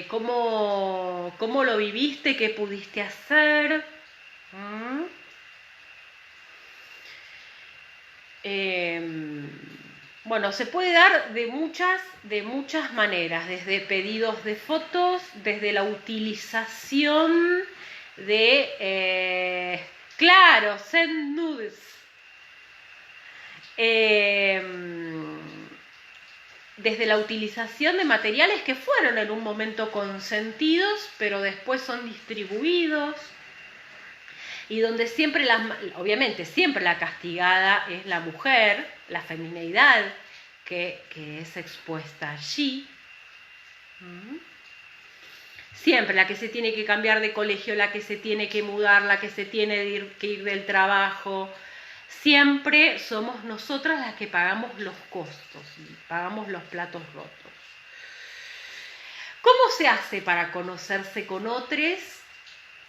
¿Cómo lo viviste? ¿Qué pudiste hacer? Bueno, se puede dar de muchas maneras, desde pedidos de fotos, desde la utilización de, claro, send nudes. Desde la utilización de materiales que fueron en un momento consentidos, pero después son distribuidos. y donde siempre, obviamente, siempre la castigada es la mujer, la femineidad que es expuesta allí. Siempre la que se tiene que cambiar de colegio, la que se tiene que mudar, la que se tiene que ir del trabajo. Siempre somos nosotras las que pagamos los costos, pagamos los platos rotos. ¿Cómo se hace para conocerse con otros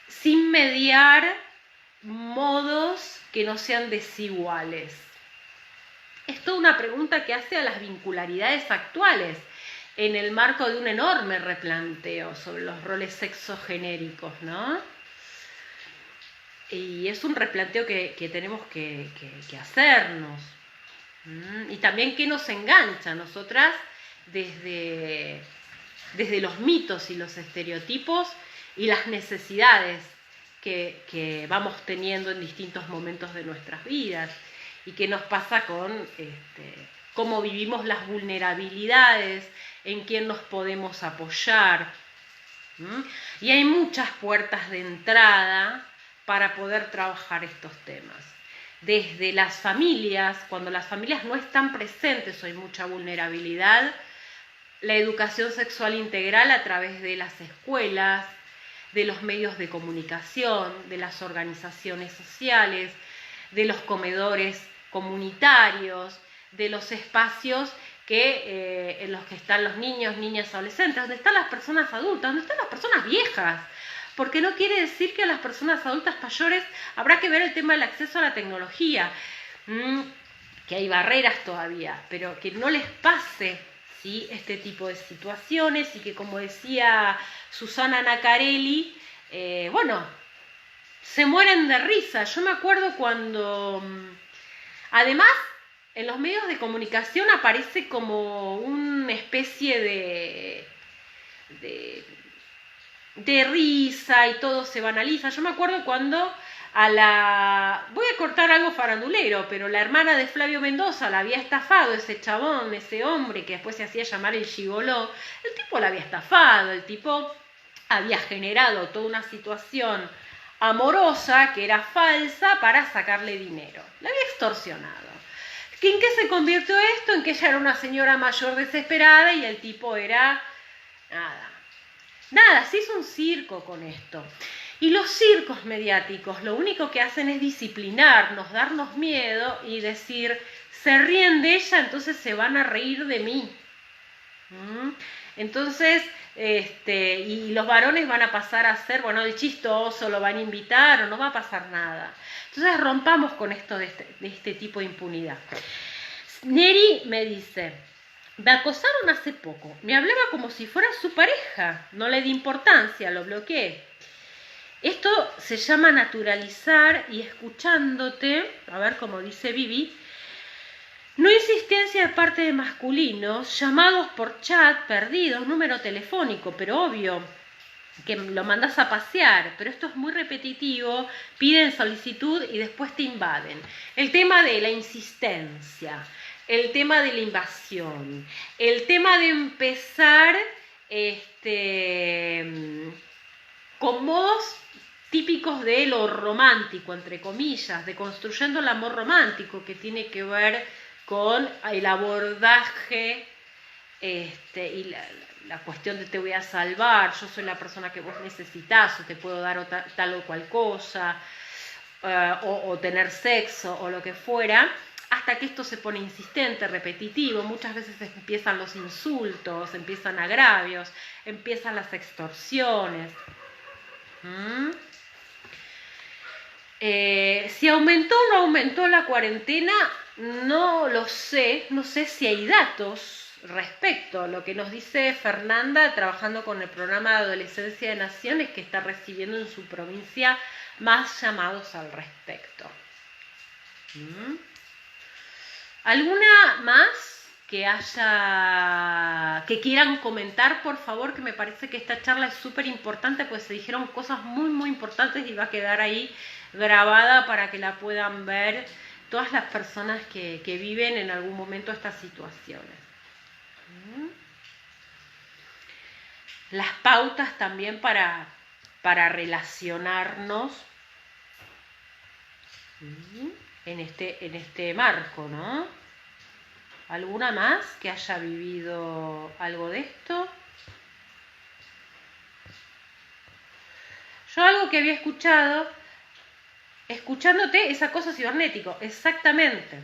sin mediar modos que no sean desiguales? Es toda una pregunta que hace a las vincularidades actuales en el marco de un enorme replanteo sobre los roles sexogenéricos, ¿no? Y es un replanteo que tenemos que hacernos. Y también que nos engancha a nosotras desde los mitos y los estereotipos y las necesidades que vamos teniendo en distintos momentos de nuestras vidas. Y qué nos pasa con cómo vivimos las vulnerabilidades, en quién nos podemos apoyar. Y hay muchas puertas de entrada para poder trabajar estos temas. Desde las familias, cuando las familias no están presentes o hay mucha vulnerabilidad, la educación sexual integral a través de las escuelas, de los medios de comunicación, de las organizaciones sociales, de los comedores comunitarios, de los espacios en los que están los niños, niñas, adolescentes, donde están las personas adultas, donde están las personas viejas. Porque no quiere decir que a las personas adultas mayores habrá que ver el tema del acceso a la tecnología, que hay barreras todavía, pero que no les pase, ¿sí?, este tipo de situaciones y que, como decía Susana Nacarelli, se mueren de risa. Yo me acuerdo cuando, además, en los medios de comunicación aparece como una especie de risa y todo se banaliza. Yo me acuerdo cuando voy a cortar algo farandulero, pero la hermana de Flavio Mendoza la había estafado, ese chabón, ese hombre que después se hacía llamar el gigoló. El tipo la había estafado, el tipo había generado toda una situación amorosa que era falsa para sacarle dinero. La había extorsionado. ¿En qué se convirtió esto? En que ella era una señora mayor desesperada y el tipo era nada, se hizo un circo con esto. Y los circos mediáticos lo único que hacen es disciplinarnos, darnos miedo y decir, se ríen de ella, entonces se van a reír de mí. Entonces, y los varones van a pasar a ser, el chistoso, lo van a invitar o no va a pasar nada. Entonces rompamos con esto de este tipo de impunidad. Neri me dice, me acosaron hace poco, me hablaba como si fuera su pareja, no le di importancia, lo bloqueé. Esto se llama naturalizar y escuchándote, a ver cómo dice Vivi, no insistencia de parte de masculinos, llamados por chat, perdidos, número telefónico, pero obvio que lo mandás a pasear, pero esto es muy repetitivo, piden solicitud y después te invaden. El tema de la insistencia, el tema de la invasión, el tema de empezar con modos típicos de lo romántico, entre comillas, de construyendo el amor romántico, que tiene que ver con el abordaje y la cuestión de te voy a salvar, yo soy la persona que vos necesitás, o te puedo dar tal o cual cosa, o tener sexo, o lo que fuera, hasta que esto se pone insistente, repetitivo. Muchas veces empiezan los insultos, empiezan agravios, empiezan las extorsiones. Si aumentó o no aumentó la cuarentena, no lo sé, no sé si hay datos respecto. Lo que nos dice Fernanda, trabajando con el programa de Adolescencia de Naciones, que está recibiendo en su provincia más llamados al respecto. ¿Alguna más que quieran comentar, por favor? Que me parece que esta charla es súper importante, pues se dijeron cosas muy, muy importantes y va a quedar ahí grabada para que la puedan ver todas las personas que viven en algún momento estas situaciones. Las pautas también para relacionarnos en este marco, ¿no? ¿Alguna más que haya vivido algo de esto? Yo algo que había escuchado, escuchándote, es acoso cibernético, exactamente.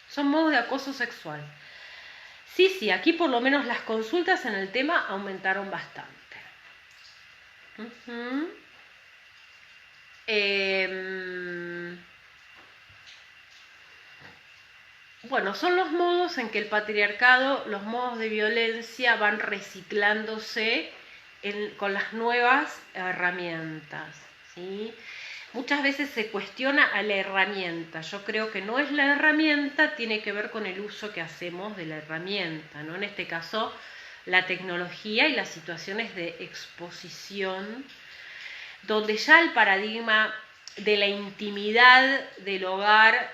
Son modos de acoso sexual. Sí, aquí por lo menos las consultas en el tema aumentaron bastante. Bueno, son los modos en que el patriarcado, los modos de violencia van reciclándose con las nuevas herramientas, ¿sí? Muchas veces se cuestiona a la herramienta. Yo creo que no es la herramienta, tiene que ver con el uso que hacemos de la herramienta, ¿no? En este caso, la tecnología y las situaciones de exposición, donde ya el paradigma de la intimidad del hogar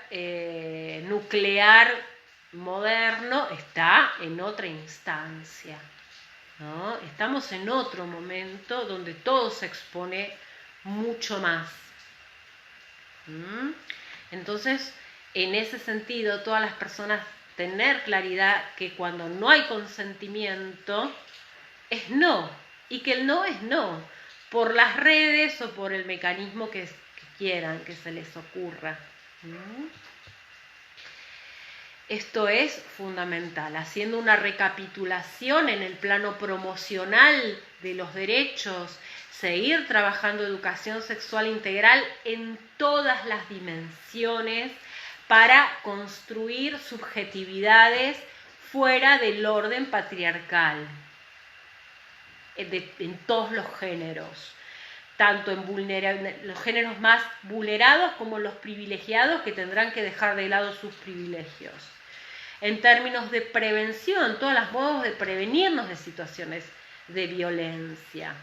nuclear moderno está en otra instancia, ¿no? Estamos en otro momento donde todo se expone mucho más. Entonces, en ese sentido, todas las personas tener claridad que cuando no hay consentimiento es no, y que el no es no, por las redes o por el mecanismo que quieran, que se les ocurra. Esto es fundamental, haciendo una recapitulación en el plano promocional de los derechos, seguir trabajando educación sexual integral en todas las dimensiones para construir subjetividades fuera del orden patriarcal, en todos los géneros, tanto en los géneros más vulnerados como los privilegiados que tendrán que dejar de lado sus privilegios. En términos de prevención, todos los modos de prevenirnos de situaciones de violencia.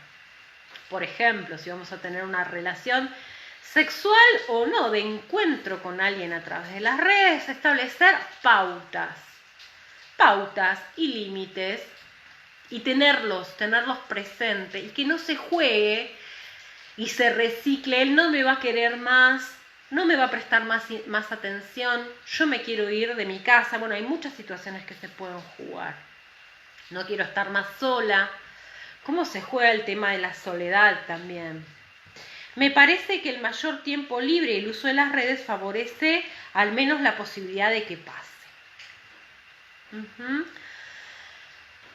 Por ejemplo, si vamos a tener una relación sexual o no, de encuentro con alguien a través de las redes, establecer pautas y límites y tenerlos presentes y que no se juegue y se recicle. Él no me va a querer más, no me va a prestar más atención, yo me quiero ir de mi casa. Bueno, hay muchas situaciones que se pueden jugar. No quiero estar más sola. ¿Cómo se juega el tema de la soledad también? Me parece que el mayor tiempo libre y el uso de las redes favorece al menos la posibilidad de que pase.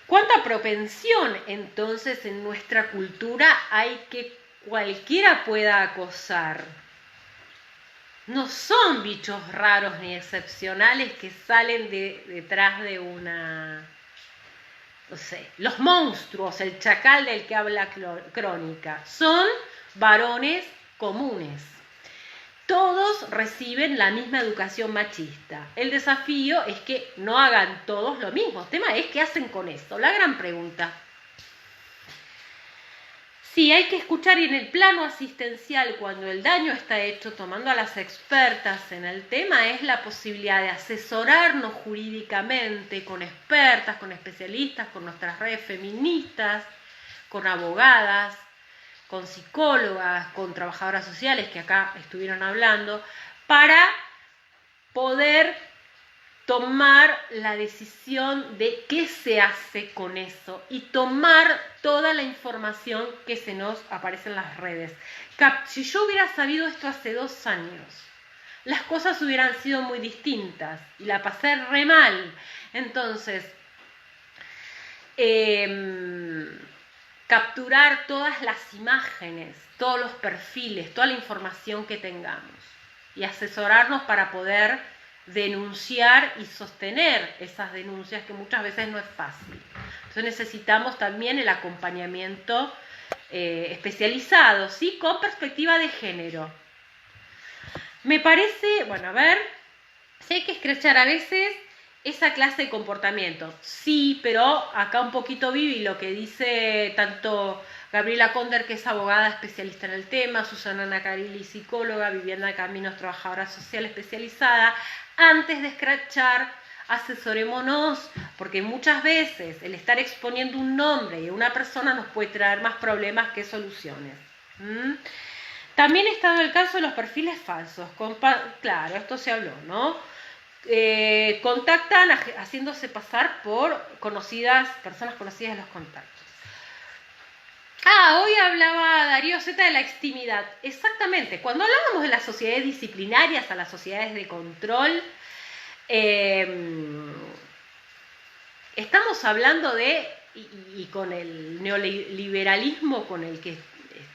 ¿Cuánta propensión entonces en nuestra cultura hay que cualquiera pueda acosar? No son bichos raros ni excepcionales que salen detrás de una... No sé, los monstruos, el chacal del que habla Crónica, son varones comunes. Todos reciben la misma educación machista. El desafío es que no hagan todos lo mismo. El tema es qué hacen con eso. La gran pregunta. Sí, hay que escuchar, y en el plano asistencial, cuando el daño está hecho, tomando a las expertas en el tema, es la posibilidad de asesorarnos jurídicamente con expertas, con especialistas, con nuestras redes feministas, con abogadas, con psicólogas, con trabajadoras sociales que acá estuvieron hablando, para poder tomar la decisión de qué se hace con eso y tomar toda la información que se nos aparece en las redes. Si yo hubiera sabido esto hace 2 años, las cosas hubieran sido muy distintas y la pasé re mal. Entonces, capturar todas las imágenes, todos los perfiles, toda la información que tengamos y asesorarnos para poder denunciar y sostener esas denuncias, que muchas veces no es fácil. Entonces necesitamos también el acompañamiento especializado, ¿sí? Con perspectiva de género. Me parece, bueno, a ver, si hay que escrachar a veces esa clase de comportamiento. Sí, pero acá un poquito Vivi lo que dice tanto Gabriela Conder, que es abogada especialista en el tema, Susana Nacarilli, psicóloga, Viviana Caminos, trabajadora social especializada. Antes de escrachar, asesorémonos, porque muchas veces el estar exponiendo un nombre y una persona nos puede traer más problemas que soluciones. También está el caso de los perfiles falsos. Claro, esto se habló, ¿no? Contactan haciéndose pasar por personas conocidas de los contactos. Hoy hablaba Darío Z de la extimidad. Exactamente, cuando hablábamos de las sociedades disciplinarias a las sociedades de control, estamos hablando de, y con el neoliberalismo con el que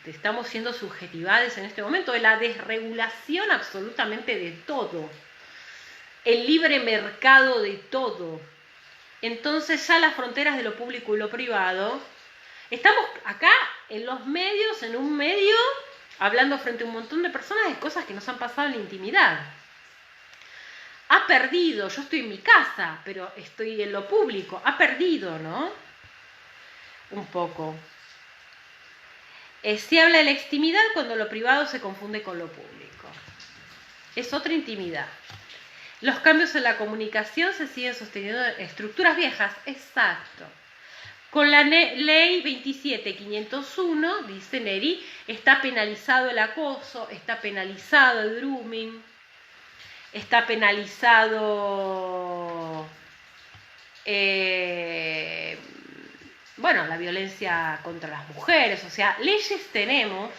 estamos siendo subjetivados en este momento, de la desregulación absolutamente de todo, el libre mercado de todo. Entonces ya las fronteras de lo público y lo privado, estamos acá en los medios, en un medio, hablando frente a un montón de personas de cosas que nos han pasado en la intimidad. Ha perdido, yo estoy en mi casa, pero estoy en lo público, ha perdido, ¿no? Un poco. Se habla de la intimidad cuando lo privado se confunde con lo público. Es otra intimidad. Los cambios en la comunicación se siguen sosteniendo en estructuras viejas, exacto. Con la ley 27.501, dice Neri, está penalizado el acoso, está penalizado el grooming, está penalizado la violencia contra las mujeres. O sea, leyes tenemos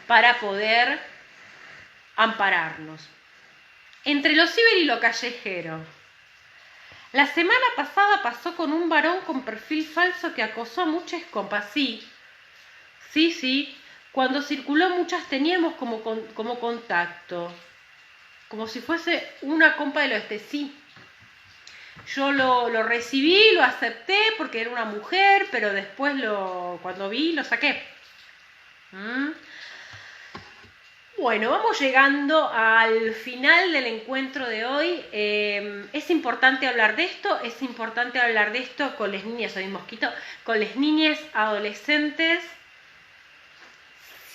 para poder ampararnos. Entre lo ciber y lo callejero. La semana pasada pasó con un varón con perfil falso que acosó a muchas compas. Sí. Cuando circuló muchas teníamos como contacto. Como si fuese una compa del oeste. Sí. Yo lo recibí, lo acepté porque era una mujer, pero después cuando vi lo saqué. Bueno, vamos llegando al final del encuentro de hoy. Es importante hablar de esto, con las niñas, con las niñas adolescentes,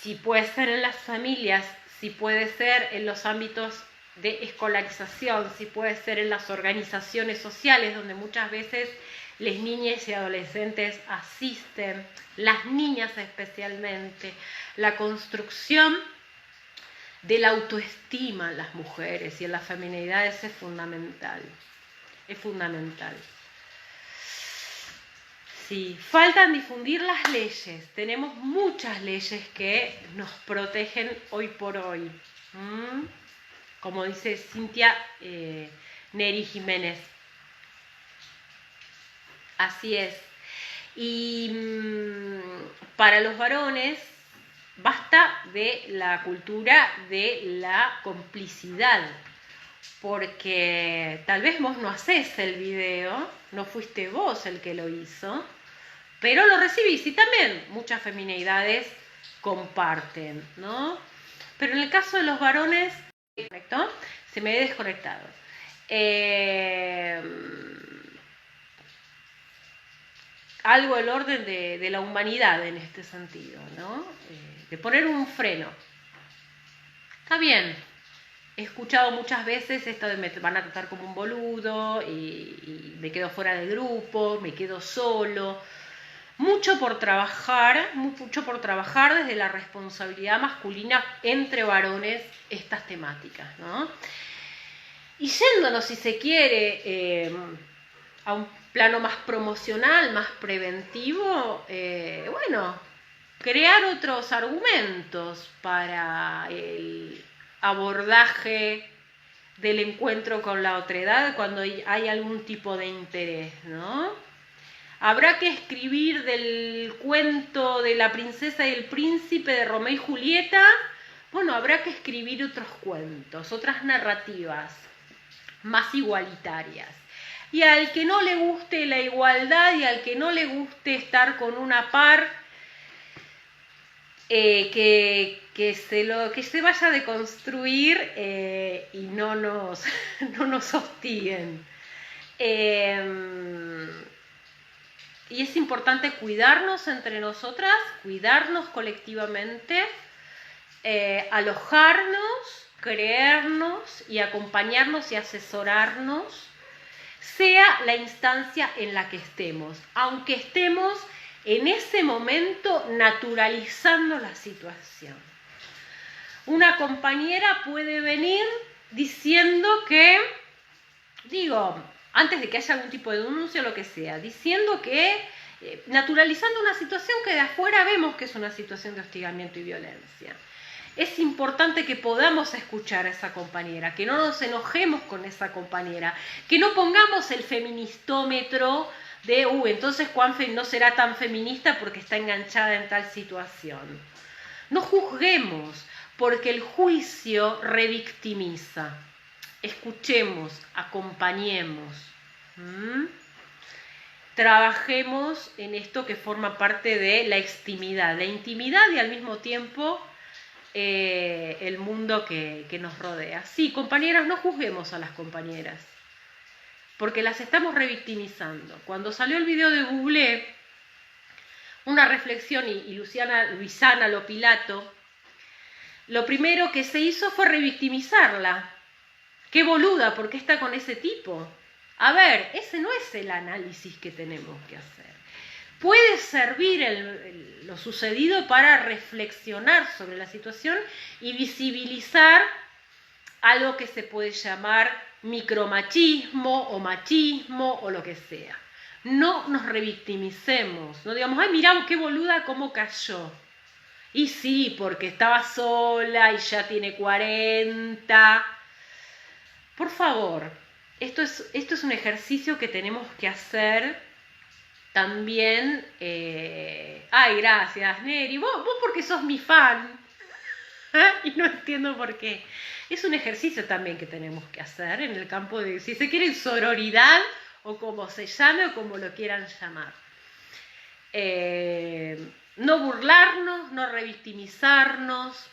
si puede ser en las familias, si puede ser en los ámbitos de escolarización, si puede ser en las organizaciones sociales, donde muchas veces las niñas y adolescentes asisten, las niñas especialmente, la construcción de la autoestima en las mujeres y en las feminidades es fundamental. Es fundamental. Sí, faltan difundir las leyes. Tenemos muchas leyes que nos protegen hoy por hoy. Como dice Cintia Neri Jiménez. Así es. Y para los varones, basta de la cultura de la complicidad, porque tal vez vos no hacés el video, no fuiste vos el que lo hizo, pero lo recibís y también muchas feminidades comparten, ¿no? Pero en el caso de los varones, se me he desconectado. Algo del orden de la humanidad en este sentido, ¿no? De poner un freno. Está bien, he escuchado muchas veces esto de me van a tratar como un boludo y me quedo fuera del grupo, me quedo solo. Mucho por trabajar desde la responsabilidad masculina entre varones estas temáticas, ¿no? Y yéndonos, si se quiere, a un plano más promocional, más preventivo, crear otros argumentos para el abordaje del encuentro con la otredad cuando hay algún tipo de interés, ¿no? Habrá que escribir del cuento de la princesa y el príncipe de Romeo y Julieta. Bueno, habrá que escribir otros cuentos, otras narrativas más igualitarias. Y al que no le guste la igualdad y al que no le guste estar con una par, que se vaya a deconstruir y no nos hostiguen. Y es importante cuidarnos entre nosotras, cuidarnos colectivamente, alojarnos, creernos y acompañarnos y asesorarnos, sea la instancia en la que estemos, aunque estemos en ese momento naturalizando la situación. Una compañera puede venir diciendo que, antes de que haya algún tipo de denuncia o lo que sea, diciendo que, naturalizando una situación que de afuera vemos que es una situación de hostigamiento y violencia. Es importante que podamos escuchar a esa compañera, que no nos enojemos con esa compañera, que no pongamos el feministómetro de, entonces Juanfe no será tan feminista porque está enganchada en tal situación. No juzguemos, porque el juicio revictimiza. Escuchemos, acompañemos. Trabajemos en esto que forma parte de la intimidad y al mismo tiempo el mundo que nos rodea. Sí, compañeras, no juzguemos a las compañeras, porque las estamos revictimizando. Cuando salió el video de Google, una reflexión, y Luisana Lopilato, lo primero que se hizo fue revictimizarla. ¡Qué boluda! ¿Por qué está con ese tipo? A ver, ese no es el análisis que tenemos que hacer. Puede servir lo sucedido para reflexionar sobre la situación y visibilizar algo que se puede llamar micromachismo o machismo o lo que sea. No nos revictimicemos, no digamos, ay, mirá qué boluda cómo cayó. Y sí, porque estaba sola y ya tiene 40. Por favor, esto es un ejercicio que tenemos que hacer también. Ay, gracias, Neri. Vos porque sos mi fan. Y no entiendo por qué. Es un ejercicio también que tenemos que hacer en el campo de, si se quiere, sororidad, o como se llame, o como lo quieran llamar. No burlarnos, no revictimizarnos,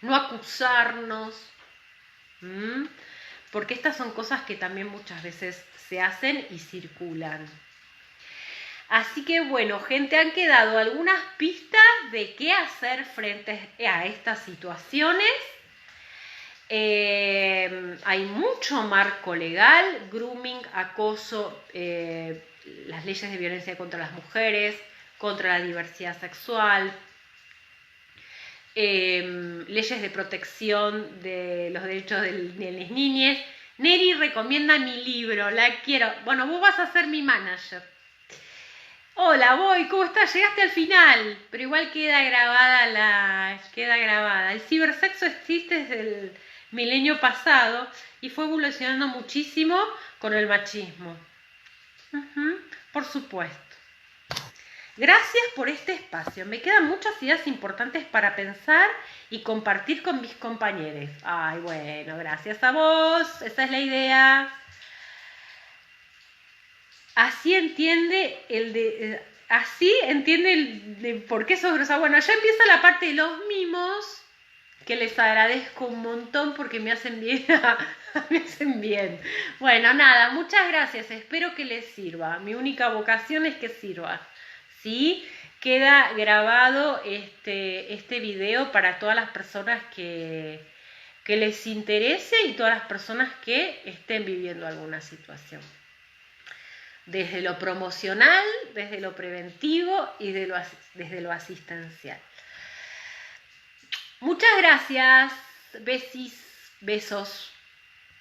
no acusarnos, porque estas son cosas que también muchas veces se hacen y circulan. Así que bueno, gente, han quedado algunas pistas de qué hacer frente a estas situaciones. Hay mucho marco legal: grooming, acoso, las leyes de violencia contra las mujeres, contra la diversidad sexual, leyes de protección de los derechos de las niñas. Neri recomienda mi libro, la quiero. Bueno, vos vas a ser mi manager. Hola, Boy, ¿cómo estás? Llegaste al final, pero igual queda grabada. El cibersexo existe desde el milenio pasado y fue evolucionando muchísimo con el machismo. Por supuesto. Gracias por este espacio. Me quedan muchas ideas importantes para pensar y compartir con mis compañeros. Ay, bueno, gracias a vos. Esa es la idea. Así entiende el de por qué sos grosa. Bueno, ya empieza la parte de los mimos, que les agradezco un montón porque me hacen bien. Me hacen bien. Bueno, nada, muchas gracias. Espero que les sirva. Mi única vocación es que sirva. ¿Sí? Queda grabado este video para todas las personas que les interese y todas las personas que estén viviendo alguna situación. Desde lo promocional, desde lo preventivo y desde lo asistencial. Muchas gracias. Besos.